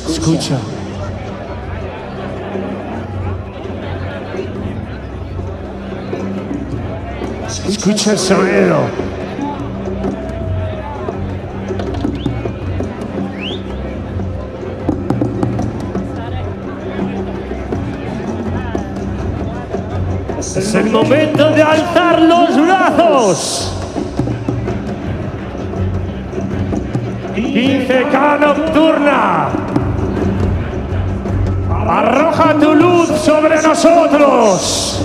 Escucha. Escucha el sonido. Es el momento de alzar los brazos. 15K nocturna. Arroja tu luz sobre nosotros.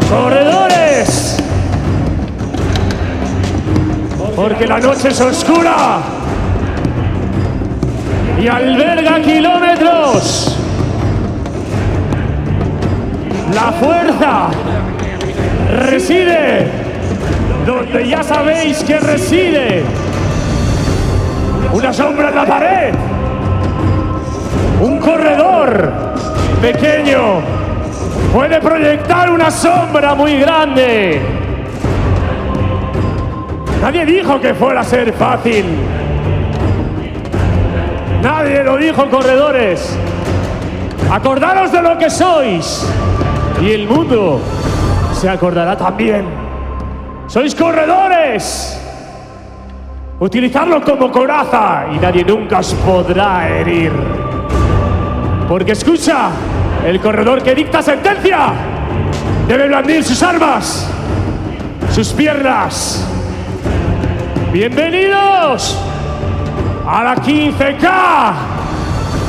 Corredores. Porque la noche es oscura y alberga kilómetros. La fuerza reside donde ya sabéis que reside. Una sombra en la pared. Un corredor pequeño puede proyectar una sombra muy grande. Nadie dijo que fuera a ser fácil. Nadie lo dijo, corredores. Acordaros de lo que sois. Y el mundo se acordará también. ¡Sois corredores! Utilizadlo como coraza y nadie nunca os podrá herir. Porque escucha, el corredor que dicta sentencia debe blandir sus armas, sus piernas. Bienvenidos a la 15K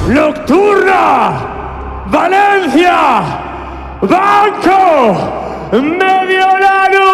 Nocturna Valencia Banco Mediolanum.